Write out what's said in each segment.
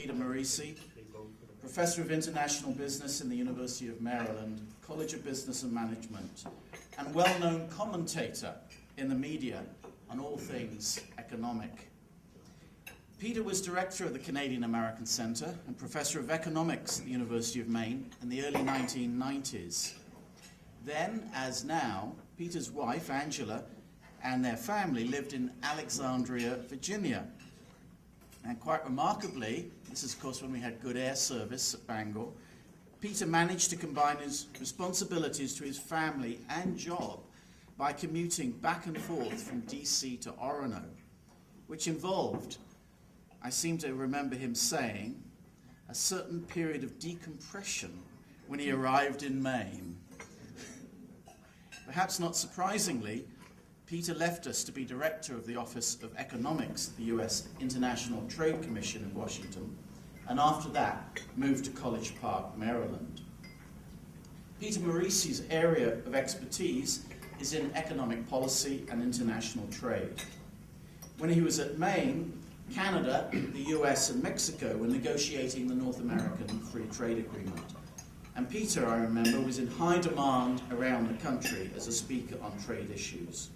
Peter Morici, Professor of International Business in the University of Maryland, College of Business and Management, and well-known commentator in the media on all things economic. Peter was director of the Canadian American Centre and Professor of Economics at the University of Maine in the early 1990s. Then, as now, Peter's wife, Angela, and their family lived in Alexandria, Virginia. And quite remarkably, this is of course when we had good air service at Bangor, Peter managed to combine his responsibilities to his family and job by commuting back and forth from DC to Orono, which involved, I seem to remember him saying, a certain period of decompression when he arrived in Maine. Perhaps not surprisingly, Peter left us to be director of the Office of Economics at the U.S. International Trade Commission in Washington, and after that moved to College Park, Maryland. Peter Morici's area of expertise is in economic policy and international trade. When he was at Maine, Canada, the US, and Mexico were negotiating the North American Free Trade Agreement. And Peter, I remember, was in high demand around the country as a speaker on trade issues.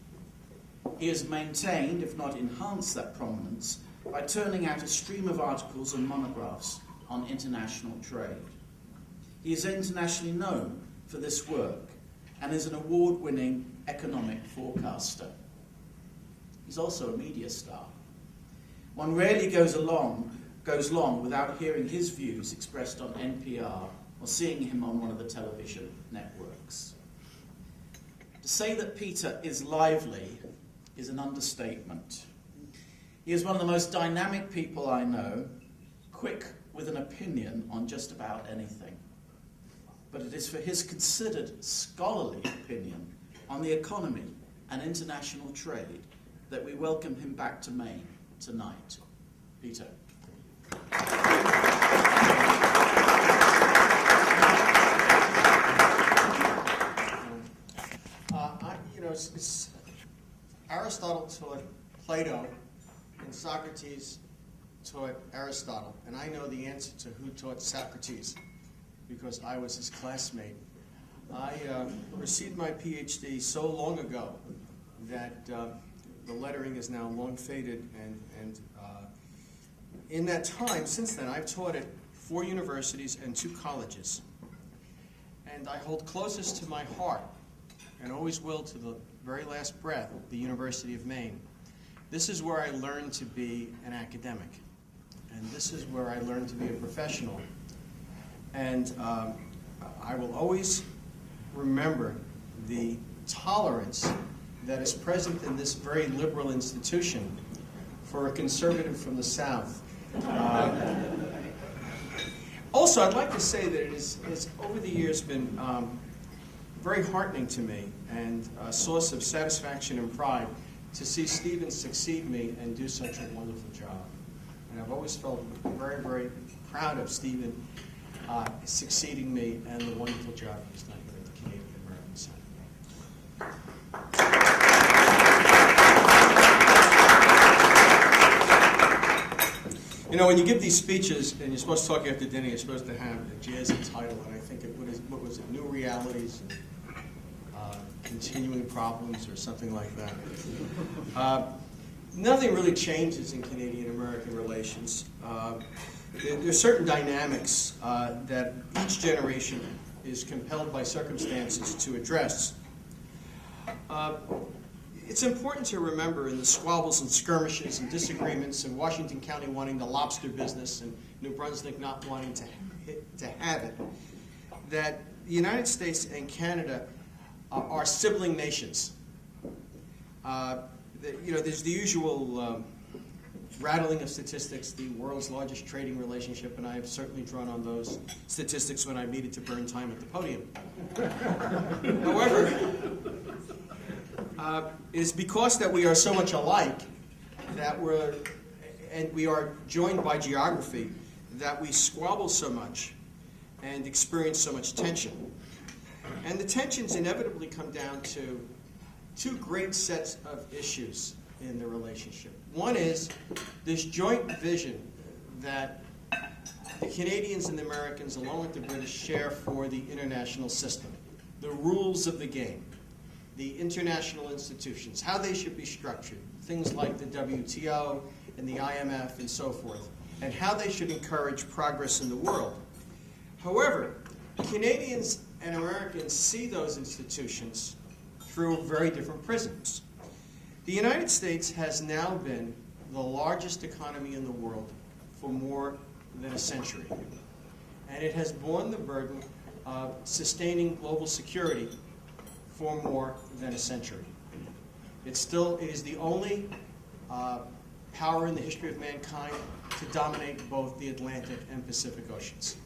He has maintained, if not enhanced, that prominence by turning out a stream of articles and monographs on international trade. He is internationally known for this work and is an award-winning economic forecaster. He's also a media star. One rarely goes long without hearing his views expressed on NPR or seeing him on one of the television networks. To say that Peter is lively is an understatement. He is one of the most dynamic people I know, quick with an opinion on just about anything. But it is for his considered scholarly opinion on the economy and international trade that we welcome him back to Maine tonight. Peter. Aristotle taught Plato, and Socrates taught Aristotle, and I know the answer to who taught Socrates because I was his classmate. I received my PhD so long ago that the lettering is now long faded, and in that time, since then, I've taught at 4 universities and 2 colleges. And I hold closest to my heart, and always will to the very last breath, the University of Maine. This is where I learned to be an academic, and this is where I learned to be a professional. And I will always remember the tolerance that is present in this very liberal institution for a conservative from the South. Also, I'd like to say that it's over the years been very heartening to me and a source of satisfaction and pride to see Stephen succeed me and do such a wonderful job. And I've always felt very, very proud of Stephen succeeding me and the wonderful job he's done here at the Canadian American Centre. You know, when you give these speeches and you're supposed to talk after dinner, you're supposed to have a jazzy title, and I think what was it, New Realities, Continuing Problems, or something like that. Nothing really changes in Canadian-American relations. There are certain dynamics that each generation is compelled by circumstances to address. It's important to remember in the squabbles and skirmishes and disagreements and Washington County wanting the lobster business and New Brunswick not wanting to have it, that the United States and Canada are sibling nations. There's the usual rattling of statistics, the world's largest trading relationship, and I have certainly drawn on those statistics when I needed to burn time at the podium. However, it is because that we are so much alike that we are joined by geography that we squabble so much and experience so much tension. And the tensions inevitably come down to 2 great sets of issues in the relationship. One is this joint vision that the Canadians and the Americans, along with the British, share for the international system, the rules of the game, the international institutions, how they should be structured, things like the WTO and the IMF and so forth, and how they should encourage progress in the world. However, Canadians and Americans see those institutions through very different prisms. The United States has now been the largest economy in the world for more than a century. And it has borne the burden of sustaining global security for more than a century. It is the only power in the history of mankind to dominate both the Atlantic and Pacific Oceans.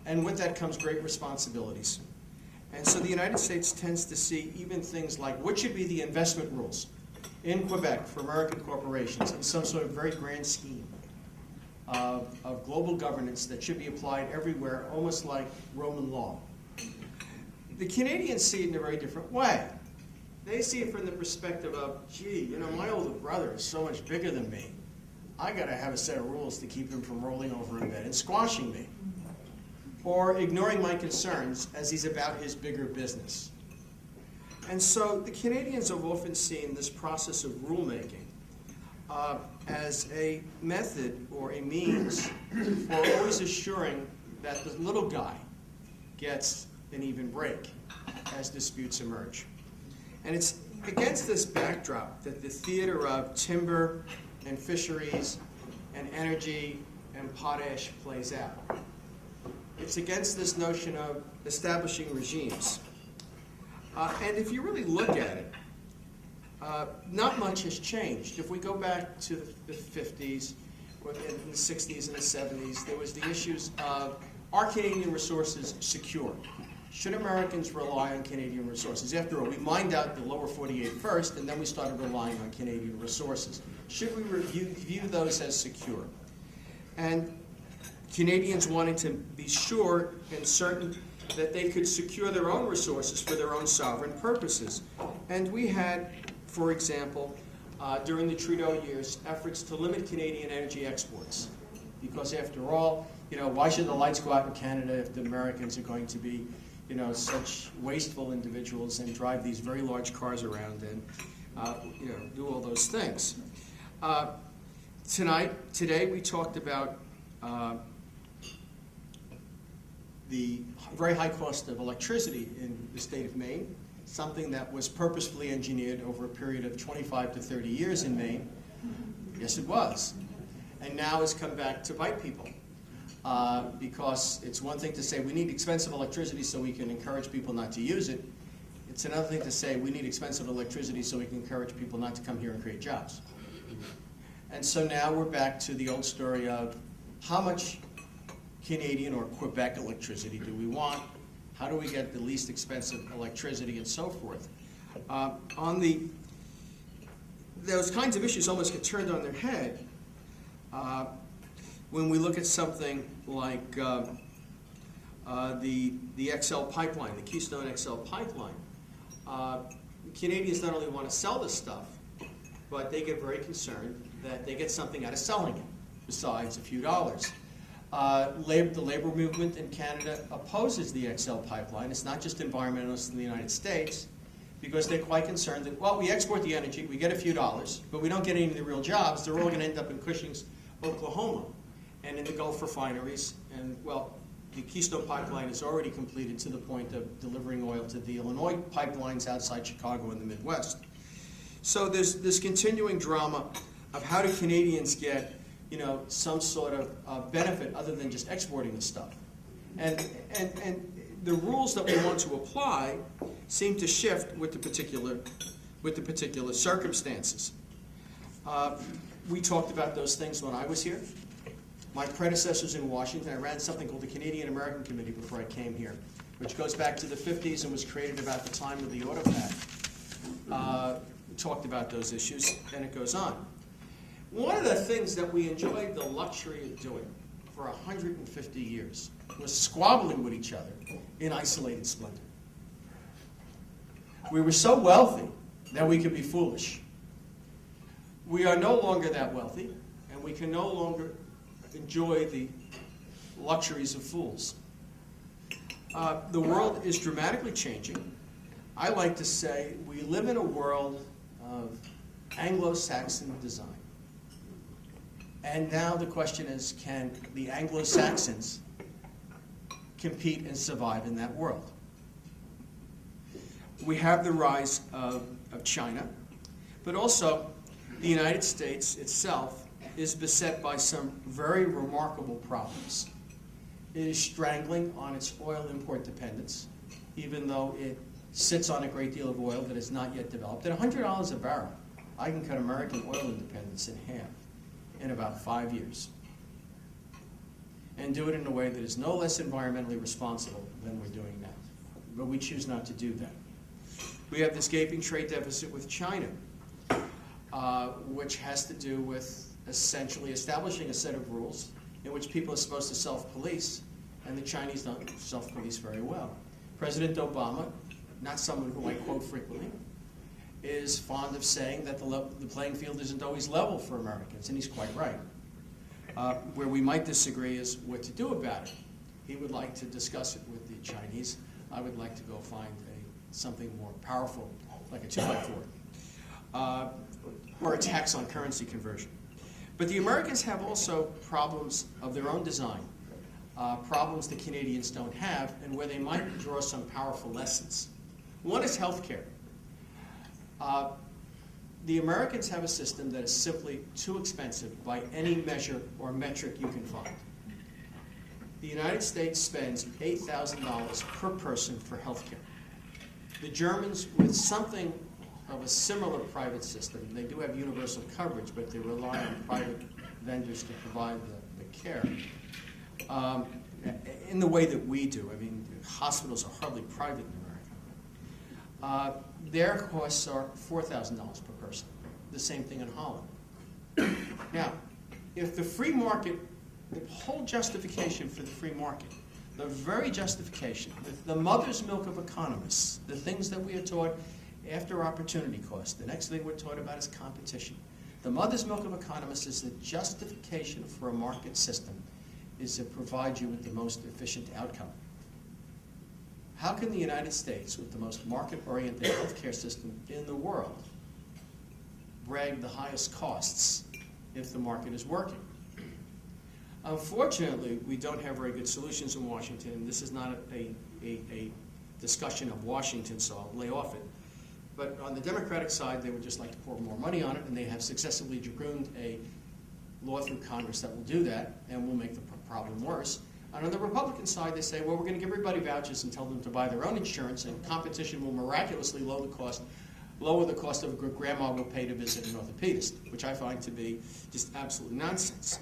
And with that comes great responsibilities. And so the United States tends to see even things like what should be the investment rules in Quebec for American corporations in some sort of very grand scheme of global governance that should be applied everywhere, almost like Roman law. The Canadians see it in a very different way. They see it from the perspective of, gee, you know, my older brother is so much bigger than me. I got to have a set of rules to keep him from rolling over in bed and squashing me, or ignoring my concerns as he's about his bigger business. And so the Canadians have often seen this process of rulemaking as a method or a means for always assuring that the little guy gets an even break as disputes emerge. And it's against this backdrop that the theater of timber and fisheries and energy and potash plays out. It's against this notion of establishing regimes. And if you really look at it, not much has changed. If we go back to the 50s, or in the 60s and the 70s, there was the issues of, are Canadian resources secure? Should Americans rely on Canadian resources? After all, we mined out the lower 48 first, and then we started relying on Canadian resources. Should we view those as secure? And Canadians wanted to be sure and certain that they could secure their own resources for their own sovereign purposes. And we had, for example, during the Trudeau years, efforts to limit Canadian energy exports. Because after all, you know, why should the lights go out in Canada if the Americans are going to be, you know, such wasteful individuals and drive these very large cars around and, you know, do all those things. Today we talked about the very high cost of electricity in the state of Maine, something that was purposefully engineered over a period of 25 to 30 years in Maine. Yes, it was. And now has come back to bite people. Because it's one thing to say we need expensive electricity so we can encourage people not to use it. It's another thing to say we need expensive electricity so we can encourage people not to come here and create jobs. And so now we're back to the old story of how much Canadian or Quebec electricity do we want? How do we get the least expensive electricity and so forth? Those kinds of issues almost get turned on their head when we look at something like the XL pipeline, the Keystone XL pipeline. Canadians not only want to sell this stuff, but they get very concerned that they get something out of selling it, besides a few dollars. The labor movement in Canada opposes the XL pipeline. It's not just environmentalists in the United States, because they're quite concerned that, well, we export the energy, we get a few dollars, but we don't get any of the real jobs. They're all going to end up in Cushing's, Oklahoma, and in the Gulf refineries. And, well, the Keystone pipeline is already completed to the point of delivering oil to the Illinois pipelines outside Chicago in the Midwest. So there's this continuing drama of how do Canadians get, you know, some sort of benefit other than just exporting the stuff. And the rules that we want to apply seem to shift with the particular circumstances. We talked about those things when I was here. My predecessors in Washington, I ran something called the Canadian American Committee before I came here, which goes back to the 50s and was created about the time of the Auto Pact. We talked about those issues, and it goes on. One of the things that we enjoyed the luxury of doing for 150 years was squabbling with each other in isolated splendor. We were so wealthy that we could be foolish. We are no longer that wealthy, and we can no longer enjoy the luxuries of fools. The world is dramatically changing. I like to say we live in a world of Anglo-Saxon design. And now the question is, can the Anglo-Saxons compete and survive in that world? We have the rise of China, but also the United States itself is beset by some very remarkable problems. It is strangling on its oil import dependence, even though it sits on a great deal of oil that is not yet developed. At $100 a barrel, I can cut American oil independence in half in about 5 years, and do it in a way that is no less environmentally responsible than we're doing now. But we choose not to do that. We have this gaping trade deficit with China, which has to do with essentially establishing a set of rules in which people are supposed to self-police, and the Chinese don't self-police very well. President Obama, not someone who I quote frequently, is fond of saying that the playing field isn't always level for Americans, and he's quite right. Where we might disagree is what to do about it. He would like to discuss it with the Chinese. I would like to go find something more powerful, like a 2x4, or a tax on currency conversion. But the Americans have also problems of their own design, problems the Canadians don't have, and where they might draw some powerful lessons. One is healthcare. The Americans have a system that is simply too expensive by any measure or metric you can find. The United States spends $8,000 per person for healthcare. The Germans, with something of a similar private system, they do have universal coverage, but they rely on private vendors to provide the care in the way that we do. I mean, hospitals are hardly private in America. Their costs are $4,000 per person. The same thing in Holland. Now, if the free market, the whole justification for the free market, the very justification, the mother's milk of economists, the things that we are taught after opportunity cost, the next thing we're taught about is competition. The mother's milk of economists is the justification for a market system is to provide you with the most efficient outcome. How can the United States, with the most market-oriented healthcare system in the world, brag the highest costs if the market is working? Unfortunately, we don't have very good solutions in Washington, and this is not a discussion of Washington, so I'll lay off it. But on the Democratic side, they would just like to pour more money on it, and they have successfully dragooned a law through Congress that will do that and will make the problem worse. And on the Republican side, they say, well, we're going to give everybody vouchers and tell them to buy their own insurance, and competition will miraculously lower the cost of a grandma will pay to visit an orthopedist, which I find to be just absolute nonsense.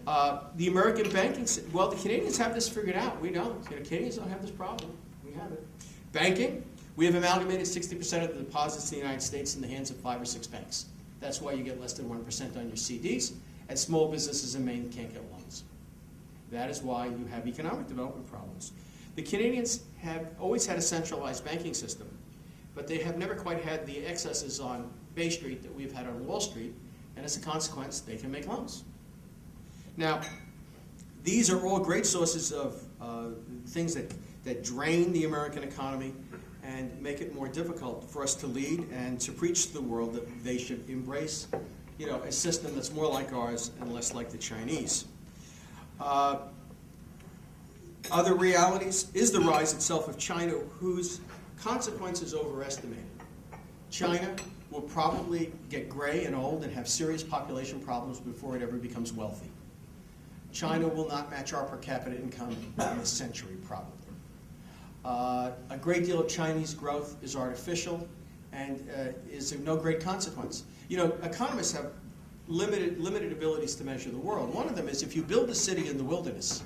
The American banking system, well, the Canadians have this figured out. We don't. The Canadians don't have this problem. We have it. Banking, we have amalgamated 60% of the deposits in the United States in the hands of 5 or 6 banks. That's why you get less than 1% on your CDs, and small businesses in Maine can't get loans. That is why you have economic development problems. The Canadians have always had a centralized banking system, but they have never quite had the excesses on Bay Street that we've had on Wall Street, and as a consequence, they can make loans. Now, these are all great sources of things that drain the American economy and make it more difficult for us to lead and to preach to the world that they should embrace, a system that's more like ours and less like the Chinese. Other realities is the rise itself of China, whose consequences overestimated. China will probably get gray and old and have serious population problems before it ever becomes wealthy. China will not match our per capita income in a century, probably. A great deal of Chinese growth is artificial and is of no great consequence. Economists have limited abilities to measure the world. One of them is if you build a city in the wilderness,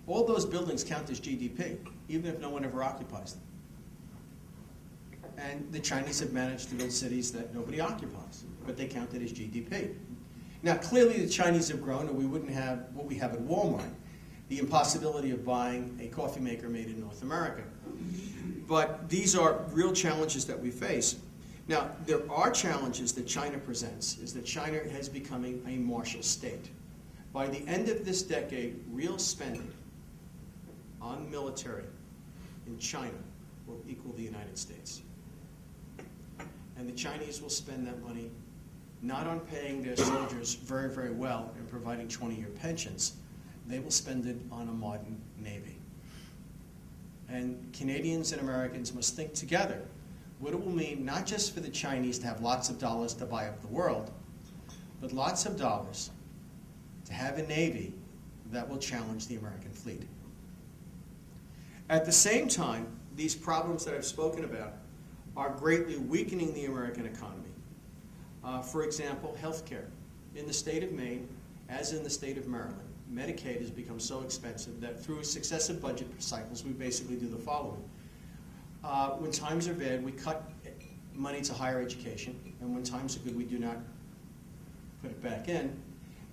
all those buildings count as GDP, even if no one ever occupies them. And the Chinese have managed to build cities that nobody occupies, but they count it as GDP. Now, clearly the Chinese have grown, and we wouldn't have what we have at Walmart, the impossibility of buying a coffee maker made in North America. But these are real challenges that we face. Now, there are challenges that China presents, is that China is becoming a martial state. By the end of this decade, real spending on military in China will equal the United States. And the Chinese will spend that money not on paying their soldiers very, very well and providing 20-year pensions. They will spend it on a modern navy. And Canadians and Americans must think together what it will mean not just for the Chinese to have lots of dollars to buy up the world, but lots of dollars to have a navy that will challenge the American fleet. At the same time, these problems that I've spoken about are greatly weakening the American economy. For example, health care. In the state of Maine, as in the state of Maryland, Medicaid has become so expensive that through successive budget cycles, we basically do the following. When times are bad, we cut money to higher education, and when times are good, we do not put it back in.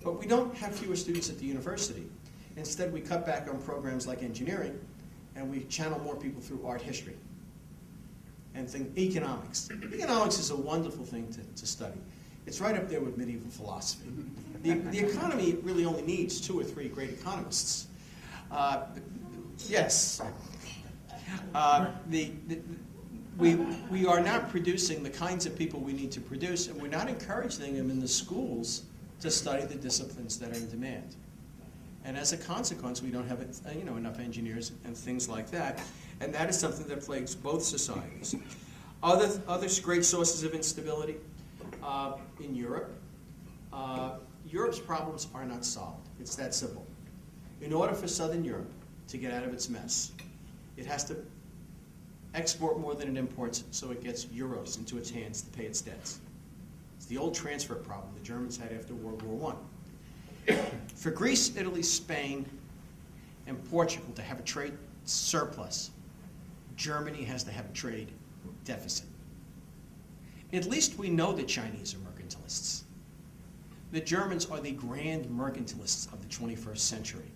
But we don't have fewer students at the university. Instead, we cut back on programs like engineering, and we channel more people through art history and economics. Economics is a wonderful thing to study. It's right up there with medieval philosophy. The economy really only needs 2 or 3 great economists. Yes. We are not producing the kinds of people we need to produce, and we're not encouraging them in the schools to study the disciplines that are in demand. And as a consequence, we don't have enough engineers and things like that. And that is something that plagues both societies. Other great sources of instability in Europe. Europe's problems are not solved. It's that simple. In order for Southern Europe to get out of its mess, it has to export more than it imports so it gets euros into its hands to pay its debts. It's the old transfer problem the Germans had after World War I. For Greece, Italy, Spain, and Portugal to have a trade surplus, Germany has to have a trade deficit. At least we know the Chinese are mercantilists. The Germans are the grand mercantilists of the 21st century.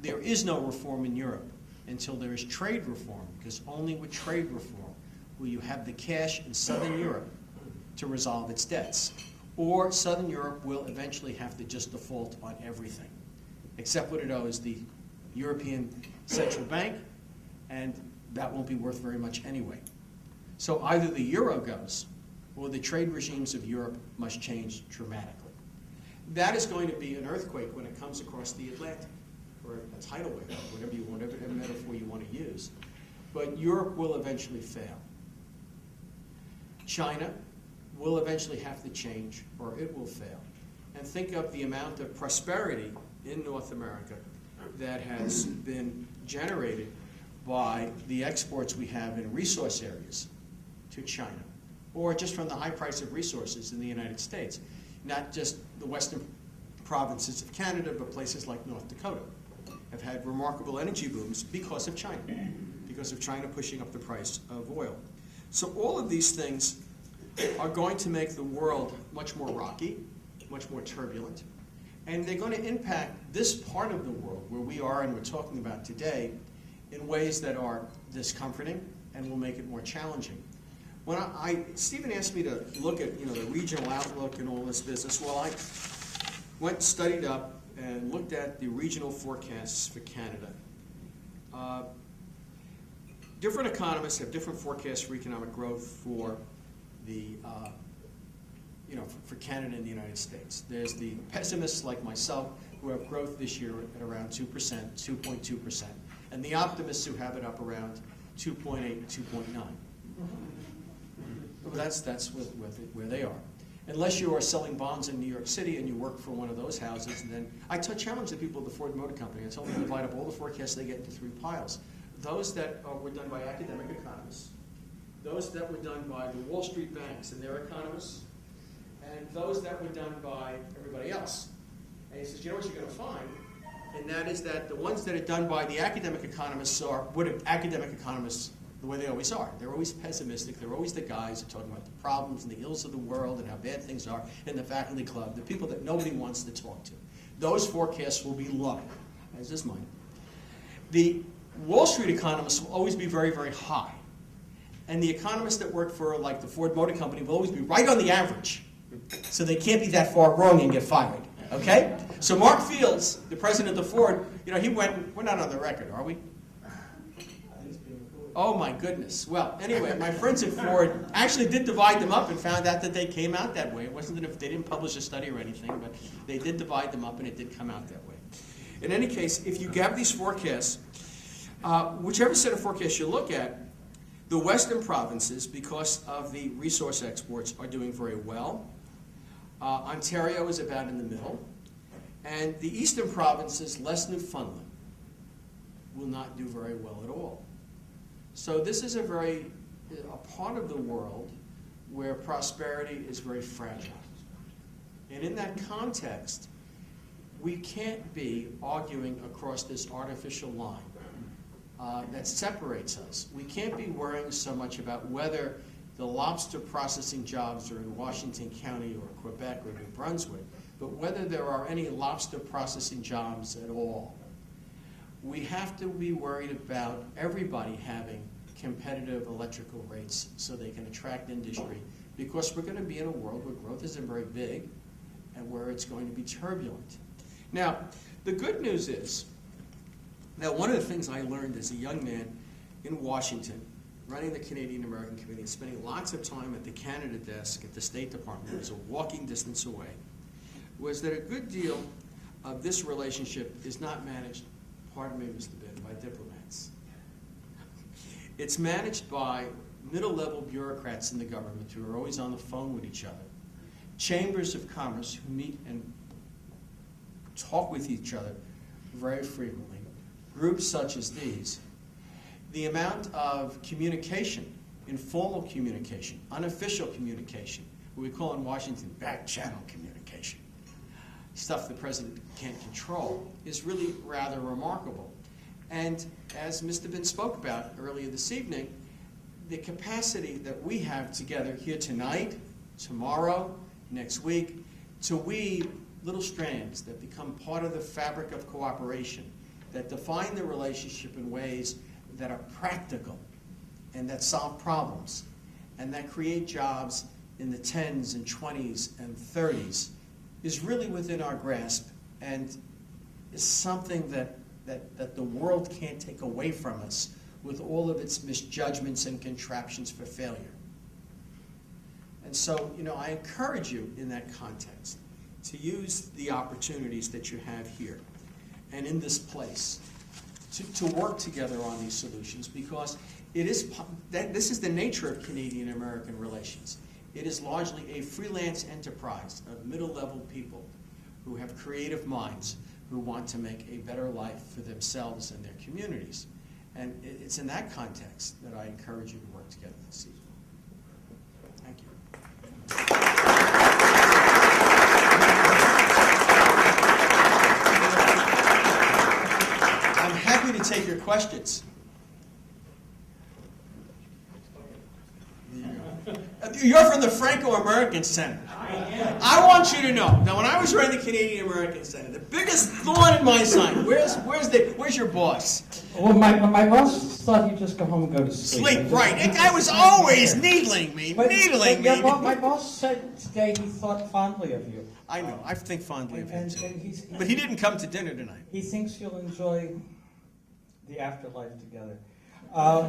There is no reform in Europe until there is trade reform, because only with trade reform will you have the cash in Southern Europe to resolve its debts. Or Southern Europe will eventually have to just default on everything, except what it owes the European Central Bank, and that won't be worth very much anyway. So either the euro goes, or the trade regimes of Europe must change dramatically. That is going to be an earthquake when it comes across the Atlantic, or a tidal wave, whatever metaphor you want to use. But Europe will eventually fail. China will eventually have to change, or it will fail. And think of the amount of prosperity in North America that has been generated by the exports we have in resource areas to China, or just from the high price of resources in the United States. Not just the western provinces of Canada, but places like North Dakota have had remarkable energy booms because of China pushing up the price of oil. So all of these things are going to make the world much more rocky, much more turbulent, and they're going to impact this part of the world where we are and we're talking about today in ways that are discomforting and will make it more challenging. When Stephen asked me to look at the regional outlook and all this business, well, I went and studied up and looked at the regional forecasts for Canada. Different economists have different forecasts for economic growth for the for Canada and the United States. There's the pessimists like myself who have growth this year at around 2%, 2.2%, and the optimists who have it up around 2.8, 2.9. Well, that's where they are. Unless you are selling bonds in New York City and you work for one of those houses, and then I challenge the people at the Ford Motor Company. I tell them to divide up all the forecasts they get into 3 piles. Those that were done by academic economists, those that were done by the Wall Street banks and their economists, and those that were done by everybody else. And he says, you know what you're going to find? And that is that the ones that are done by the academic economists are academic economists the way they always are. They're always pessimistic. They're always the guys who are talking about the problems and the ills of the world and how bad things are in the faculty club, the people that nobody wants to talk to. Those forecasts will be low, as is mine. The Wall Street economists will always be very, very high. And the economists that work for, like, the Ford Motor Company will always be right on the average. So they can't be that far wrong and get fired, okay? So Mark Fields, the president of Ford, you know, he went, we're not on the record, are we? Oh my goodness. Well, anyway, my friends at Ford actually did divide them up and found out that they came out that way. It wasn't that if they didn't publish a study or anything, but they did divide them up and it did come out that way. In any case, if you have these forecasts, whichever set of forecasts you look at, the western provinces, because of the resource exports, are doing very well. Ontario is about in the middle. And the eastern provinces, less Newfoundland, will not do very well at all. So this is a part of the world where prosperity is very fragile. And in that context, we can't be arguing across this artificial line that separates us. We can't be worrying so much about whether the lobster processing jobs are in Washington County or Quebec or New Brunswick, but whether there are any lobster processing jobs at all. We have to be worried about everybody having competitive electrical rates so they can attract industry, because we're going to be in a world where growth isn't very big and where it's going to be turbulent. Now, the good news is that one of the things I learned as a young man in Washington, running the Canadian American Committee and spending lots of time at the Canada desk at the State Department, it was a walking distance away, was that a good deal of this relationship is not managed, pardon me, Mr. Ben, by diplomats. It's managed by middle-level bureaucrats in the government who are always on the phone with each other, chambers of commerce who meet and talk with each other very frequently, groups such as these. The amount of communication, informal communication, unofficial communication, what we call in Washington back-channel communication, stuff the president can't control, is really rather remarkable. And as Mr. Bin spoke about earlier this evening, the capacity that we have together here tonight, tomorrow, next week, to weave little strands that become part of the fabric of cooperation, that define the relationship in ways that are practical and that solve problems and that create jobs in the 10s and 20s and 30s, is really within our grasp and is something that the world can't take away from us with all of its misjudgments and contraptions for failure. And so, you know, I encourage you in that context to use the opportunities that you have here and in this place to work together on these solutions, because it is this is the nature of Canadian-American relations. It is largely a freelance enterprise of middle-level people who have creative minds who want to make a better life for themselves and their communities. And it's in that context that I encourage you to work together this evening. Thank you. I'm happy to take your questions. You're from the Franco-American Center. I want you to know that when I was running the Canadian-American Center, the biggest thorn in my side, where's your boss? Well, my boss thought you'd just go home and go to sleep. Sleep, right. That guy was always needling me, needling me. My boss said today he thought fondly of you. I know, I think fondly of him And too. But he didn't come to dinner tonight. He thinks you'll enjoy the afterlife together. I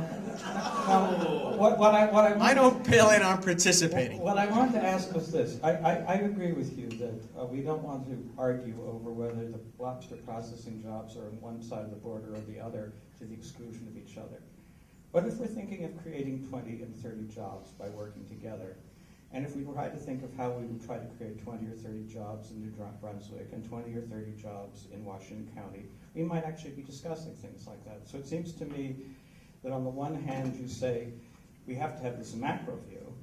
don't peel in on participating. What I wanted to ask was this. I agree with you that we don't want to argue over whether the lobster processing jobs are on one side of the border or the other to the exclusion of each other. But if we're thinking of creating 20 and 30 jobs by working together, and if we try to think of how we would try to create 20 or 30 jobs in New Brunswick and 20 or 30 jobs in Washington County, we might actually be discussing things like that. So it seems to me that on the one hand you say we have to have this macro view,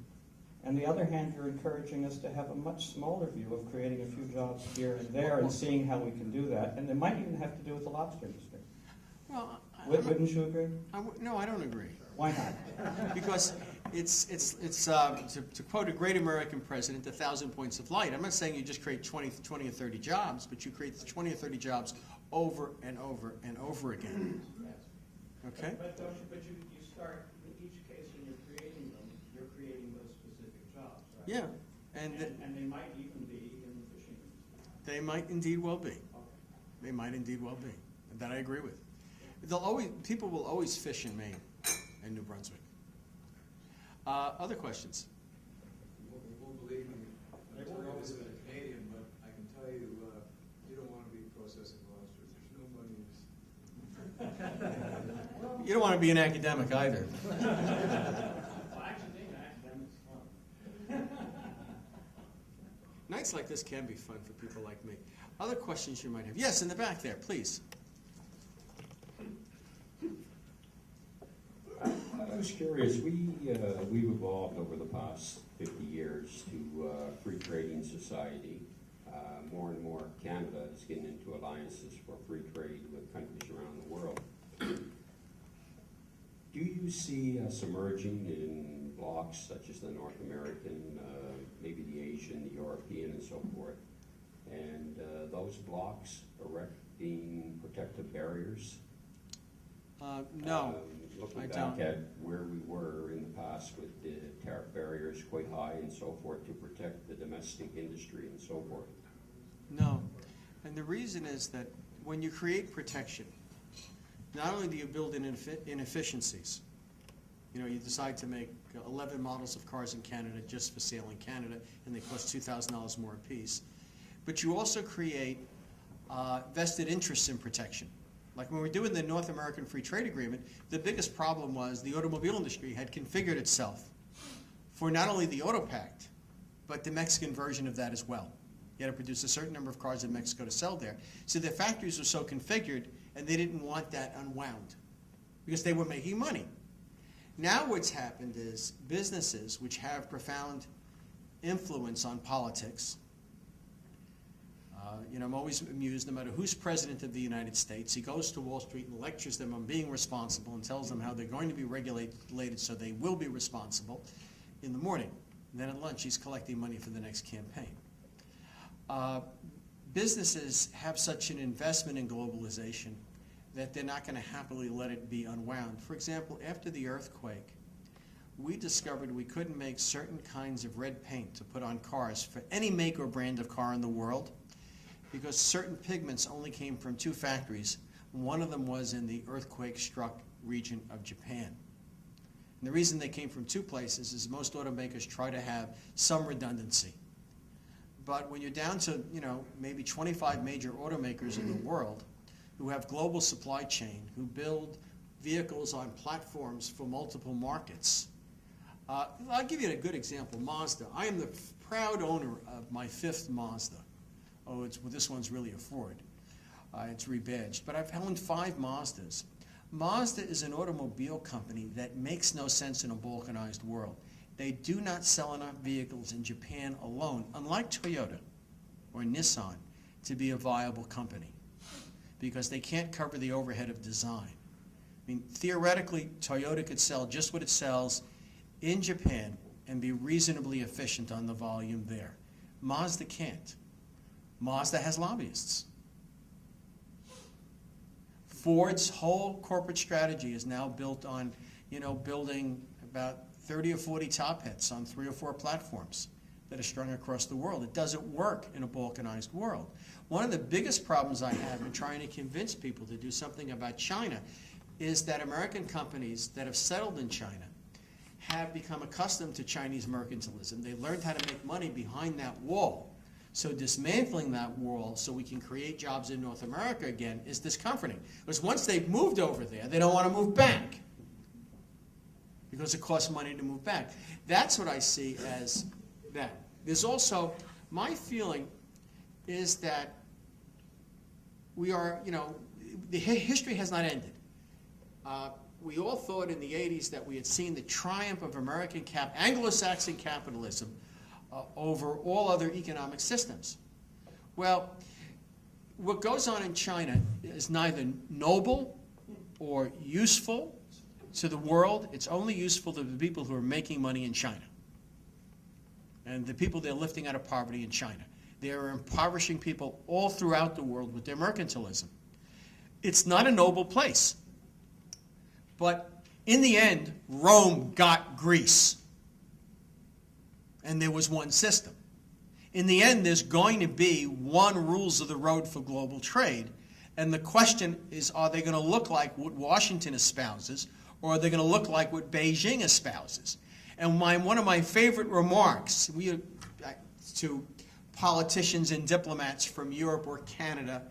and the other hand you're encouraging us to have a much smaller view of creating a few jobs here and there and seeing how we can do that, and it might even have to do with the lobster industry. Well, Wouldn't you agree? No, I don't agree. Why not? Because it's to quote a great American president, 1,000 points of light. I'm not saying you just create 20 or 30 jobs, but you create 20 or 30 jobs over and over and over again. Okay? But you start in each case when you're creating them, you're creating those specific jobs, right? Yeah. And they might even be in the fishing industry. They might indeed well be. They might indeed well be. That I agree with. People will always fish in Maine and New Brunswick. Other questions? You won't believe me. I tell you this as a Canadian, but I can tell you, you don't want to be processing lobsters. There's no money in this. You don't want to be an academic either. Well, actually, being an academic is fun. Nights like this can be fun for people like me. Other questions you might have? Yes, in the back there, please. I was curious, we've evolved over the past 50 years to a free trading society. More and more Canada is getting into alliances for free trade with countries around the world. Do you see us emerging in blocks such as the North American, maybe the Asian, the European, and so forth? And those blocks erecting protective barriers? No, Looking I back don't. at where we were in the past with the tariff barriers quite high and so forth to protect the domestic industry and so forth. No. And the reason is that when you create protection, not only do you build in inefficiencies, you decide to make 11 models of cars in Canada just for sale in Canada, and they cost $2,000 more a piece, but you also create vested interests in protection. Like when we're doing the North American Free Trade Agreement, the biggest problem was the automobile industry had configured itself for not only the Auto Pact, but the Mexican version of that as well. You had to produce a certain number of cars in Mexico to sell there. So their factories were so configured, and they didn't want that unwound because they were making money. Now what's happened is businesses which have profound influence on politics, I'm always amused, no matter who's president of the United States, he goes to Wall Street and lectures them on being responsible and tells them how they're going to be regulated so they will be responsible in the morning. And then at lunch, he's collecting money for the next campaign. Businesses have such an investment in globalization that they're not going to happily let it be unwound. For example, after the earthquake, we discovered we couldn't make certain kinds of red paint to put on cars for any make or brand of car in the world because certain pigments only came from 2 factories. One of them was in the earthquake-struck region of Japan. And the reason they came from 2 places is most automakers try to have some redundancy. But when you're down to, maybe 25 major automakers in the world who have global supply chain, who build vehicles on platforms for multiple markets, I'll give you a good example, Mazda. I am the proud owner of my 5th Mazda. This one's really a Ford. It's rebadged, but I've owned 5 Mazdas. Mazda is an automobile company that makes no sense in a balkanized world. They do not sell enough vehicles in Japan alone, unlike Toyota or Nissan, to be a viable company because they can't cover the overhead of design. I mean, theoretically, Toyota could sell just what it sells in Japan and be reasonably efficient on the volume there. Mazda can't. Mazda has lobbyists. Ford's whole corporate strategy is now built on, building about 30 or 40 top hats on 3 or 4 platforms that are strung across the world. It doesn't work in a balkanized world. One of the biggest problems I have in trying to convince people to do something about China is that American companies that have settled in China have become accustomed to Chinese mercantilism. They learned how to make money behind that wall. So dismantling that wall so we can create jobs in North America again is discomforting. Because once they've moved over there, they don't want to move back because it costs money to move back. That's what I see as that. There's also, my feeling is that we are, the history has not ended. We all thought in the 80s that we had seen the triumph of Anglo-Saxon capitalism over all other economic systems. Well, what goes on in China is neither noble or useful to the world. It's only useful to the people who are making money in China and the people they're lifting out of poverty in China. They are impoverishing people all throughout the world with their mercantilism. It's not a noble place. But in the end, Rome got Greece. And there was one system. In the end, there's going to be one rules of the road for global trade. And the question is, are they going to look like what Washington espouses, or are they going to look like what Beijing espouses? And one of my favorite remarks to politicians and diplomats from Europe or Canada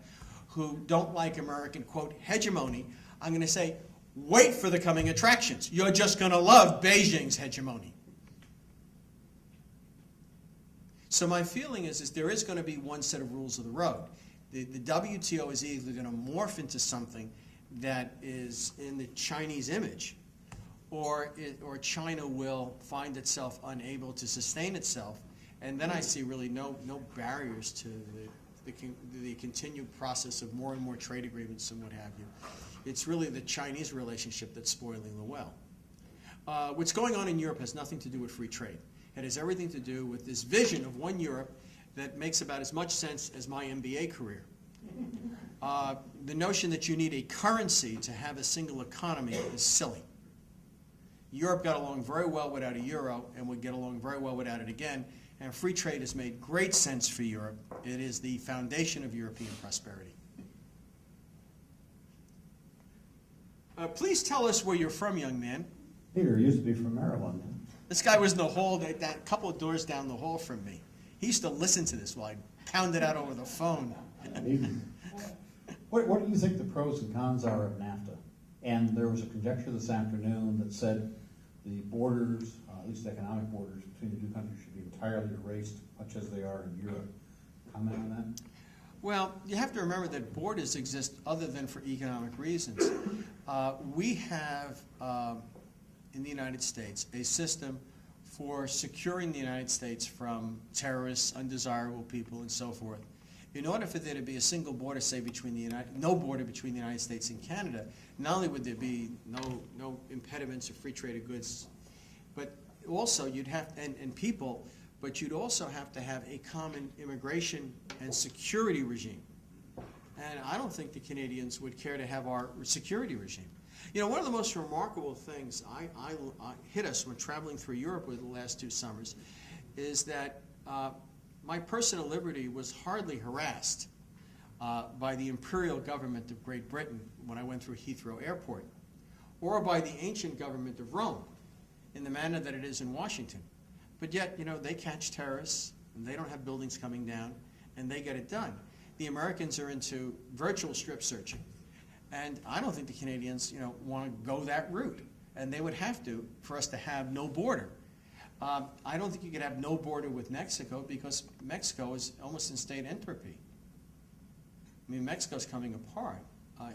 who don't like American, quote, hegemony, I'm going to say, wait for the coming attractions. You're just going to love Beijing's hegemony. So my feeling is there is going to be one set of rules of the road. The WTO is either going to morph into something that is in the Chinese image, or China will find itself unable to sustain itself, and then I see really no barriers to the continued process of more and more trade agreements and what have you. It's really the Chinese relationship that's spoiling the well. What's going on in Europe has nothing to do with free trade. It has everything to do with this vision of one Europe that makes about as much sense as my MBA career. The notion that you need a currency to have a single economy is silly. Europe got along very well without a euro and would get along very well without it again, and free trade has made great sense for Europe. It is the foundation of European prosperity. Please tell us where you're from, young man. Peter used to be from Maryland. This guy was in the hall, that couple of doors down the hall from me. He used to listen to this while I pounded out over the phone. What do you think the pros and cons are of NAFTA? And there was a conjecture this afternoon that said the borders, at least economic borders between the two countries, should be entirely erased, much as they are in Europe. Comment on that? Well, you have to remember that borders exist other than for economic reasons. We have, in the United States, a system for securing the United States from terrorists, undesirable people, and so forth. In order for there to be a single border, say, no border between the United States and Canada, not only would there be no impediments of free trade of goods, but also you'd have, and people, but you'd also have to have a common immigration and security regime. And I don't think the Canadians would care to have our security regime. You know, one of the most remarkable things I hit us when traveling through Europe over the last 2 summers is that my personal liberty was hardly harassed by the imperial government of Great Britain when I went through Heathrow Airport, or by the ancient government of Rome in the manner that it is in Washington. But yet, you know, they catch terrorists, and they don't have buildings coming down, and they get it done. The Americans are into virtual strip searching. And I don't think the Canadians, you know, want to go that route. And they would have to for us to have no border. I don't think you could have no border with Mexico because Mexico is almost in state entropy. I mean, Mexico's coming apart.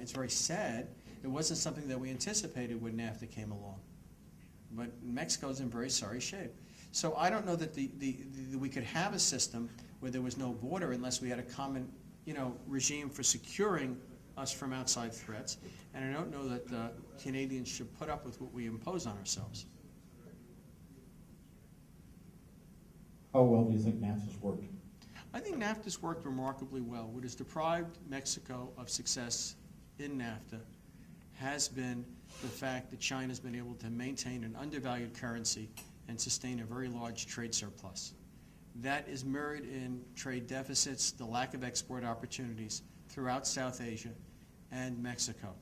It's very sad. It wasn't something that we anticipated when NAFTA came along. But Mexico's in very sorry shape. So I don't know that we could have a system where there was no border unless we had a common, you know, regime for securing us from outside threats. And I don't know that Canadians should put up with what we impose on ourselves. How well do you think NAFTA's worked? I think NAFTA's worked remarkably well. What has deprived Mexico of success in NAFTA has been the fact that China's been able to maintain an undervalued currency and sustain a very large trade surplus. That is mirrored in trade deficits, the lack of export opportunities throughout South Asia and Mexico.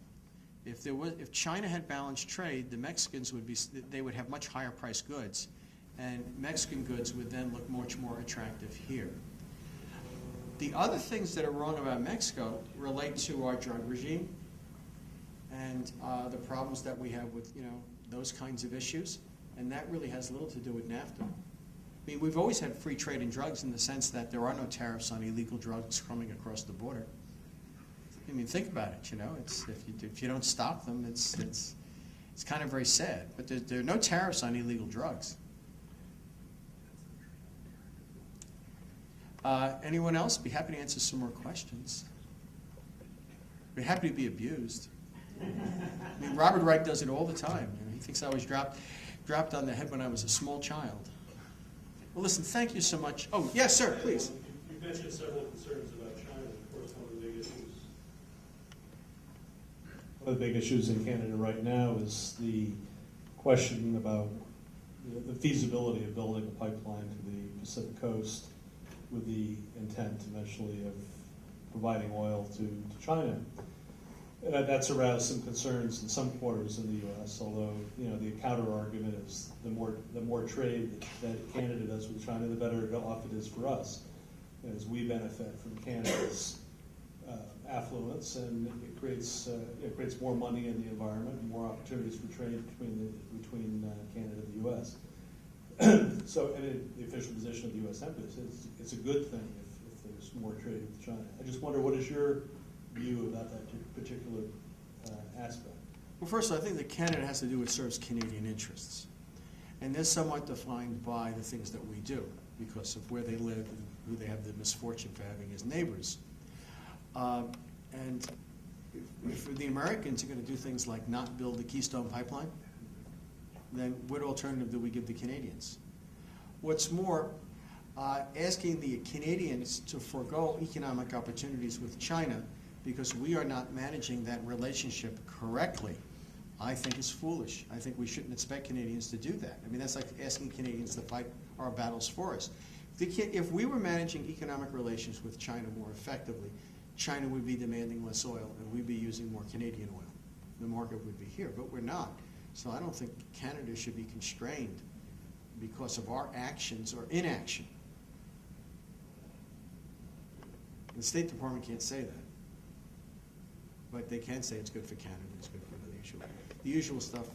If China had balanced trade, the Mexicans would have much higher priced goods, and Mexican goods would then look much more attractive here. The other things that are wrong about Mexico relate to our drug regime and the problems that we have with, you know, those kinds of issues, and that really has little to do with NAFTA. I mean, we've always had free trade in drugs in the sense that there are no tariffs on illegal drugs coming across the border. I mean, think about it. You know, if you don't stop them, it's kind of very sad. But there are no tariffs on illegal drugs. Anyone else? Be happy to answer some more questions. Be happy to be abused. I mean, Robert Wright does it all the time. You know, he thinks I was dropped on the head when I was a small child. Well, listen, thank you so much. Oh, yes, sir, please. You mentioned several concerns about China. Of course, one of the big issues. One of the big issues in Canada right now is the question about the feasibility of building a pipeline to the Pacific coast. with the intent eventually of providing oil to China. That's aroused some concerns in some quarters in the U.S., although, you know, the counter-argument is the more trade that Canada does with China, the better off it is for us, as we benefit from Canada's affluence, and it creates more money in the environment and more opportunities for trade between Canada and the U.S. So, and the official position of the U.S. Embassy is it's a good thing if there's more trade with China. I just wonder, what is your view about that particular aspect? Well, first, I think that Canada has to do what serves Canadian interests. And they're somewhat defined by the things that we do, because of where they live and who they have the misfortune for having as neighbors. And if the Americans are going to do things like not build the Keystone Pipeline, then what alternative do we give the Canadians? What's more, asking the Canadians to forego economic opportunities with China because we are not managing that relationship correctly, I think is foolish. I think we shouldn't expect Canadians to do that. I mean, that's like asking Canadians to fight our battles for us. If we were managing economic relations with China more effectively, China would be demanding less oil and we'd be using more Canadian oil. The market would be here, but we're not. So I don't think Canada should be constrained because of our actions or inaction. The State Department can't say that. But they can say it's good for Canada, it's good for the usual stuff,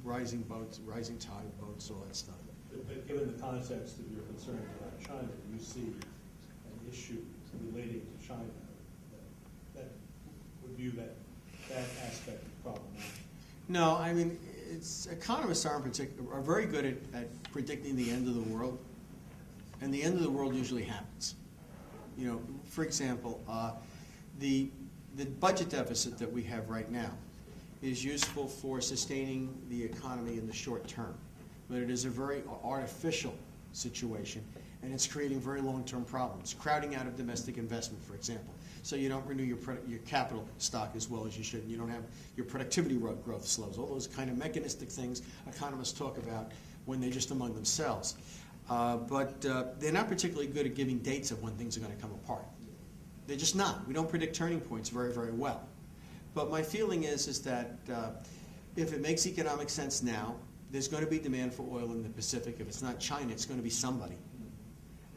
rising boats, rising tide boats, all that stuff. But given the context of your concern about China, do you see an issue relating to China that would view that aspect problematic? No, I mean, economists are very good at predicting the end of the world, and the end of the world usually happens. You know, for example, the budget deficit that we have right now is useful for sustaining the economy in the short term, but it is a very artificial situation, and it's creating very long-term problems, crowding out of domestic investment, for example. So you don't renew your capital stock as well as you should, and you don't have your productivity growth slows. All those kind of mechanistic things economists talk about when they're just among themselves. But they're not particularly good at giving dates of when things are going to come apart. They're just not. We don't predict turning points very, very well. But my feeling is that if it makes economic sense now, there's going to be demand for oil in the Pacific. If it's not China, it's going to be somebody.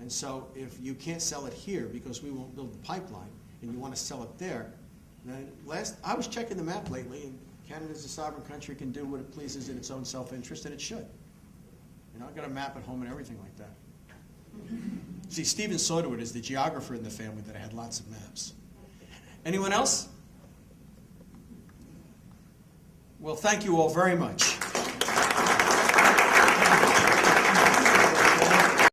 And so if you can't sell it here because we won't build the pipeline, and you want to sell it there, then I was checking the map lately, and Canada's a sovereign country, can do what it pleases in its own self-interest, and it should. You know, I've got a map at home and everything like that. See, Stephen Soderwood is the geographer in the family that had lots of maps. Anyone else? Well, thank you all very much.